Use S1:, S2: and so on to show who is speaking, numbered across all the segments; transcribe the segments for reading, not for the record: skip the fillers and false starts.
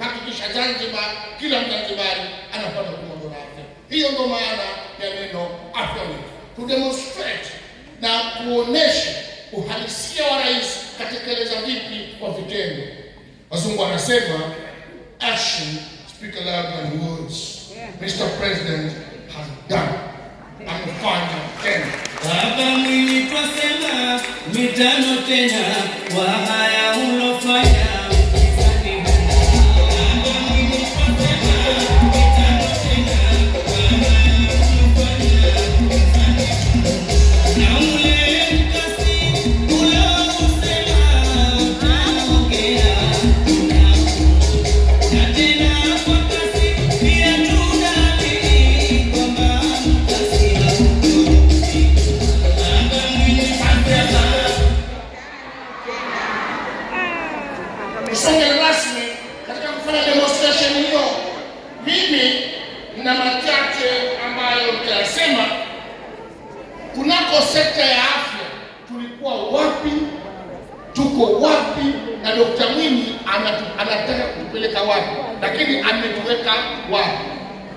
S1: kuhakikisha Zanzibar, kila Mzanzibari anapata huduma bora ya afya. Hiyo ndio maana ya neno afya wiki, to demonstrate na kuonesha uhalisia wa rais katekeleza vipi kwa vitendo. Wazungu wanasema action speak louder than words. Mr. President has done. Amefanya tena.
S2: Baba mwini twasema mitano tena kwa haya ulofanya.
S1: Nisonge rasmi katika kufanya demonstration hiyo. Mimi na machache ambayo nitasema. Kunako sekta ya afya tulikuwa wapi, tuko wapi, na Dr. Mwinyi anataka kutupeleka wapi, lakini ametuweka wapi.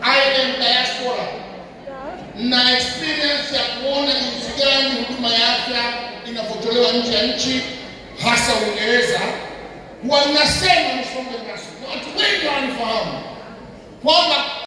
S1: I am diaspora na experience ya kuona jinsi gani huduma ya afya inavyotolewa nje ya nchi, hasa Uingereza. Wanasema nisonge rasmi, watu wengi wanafahamu kwamba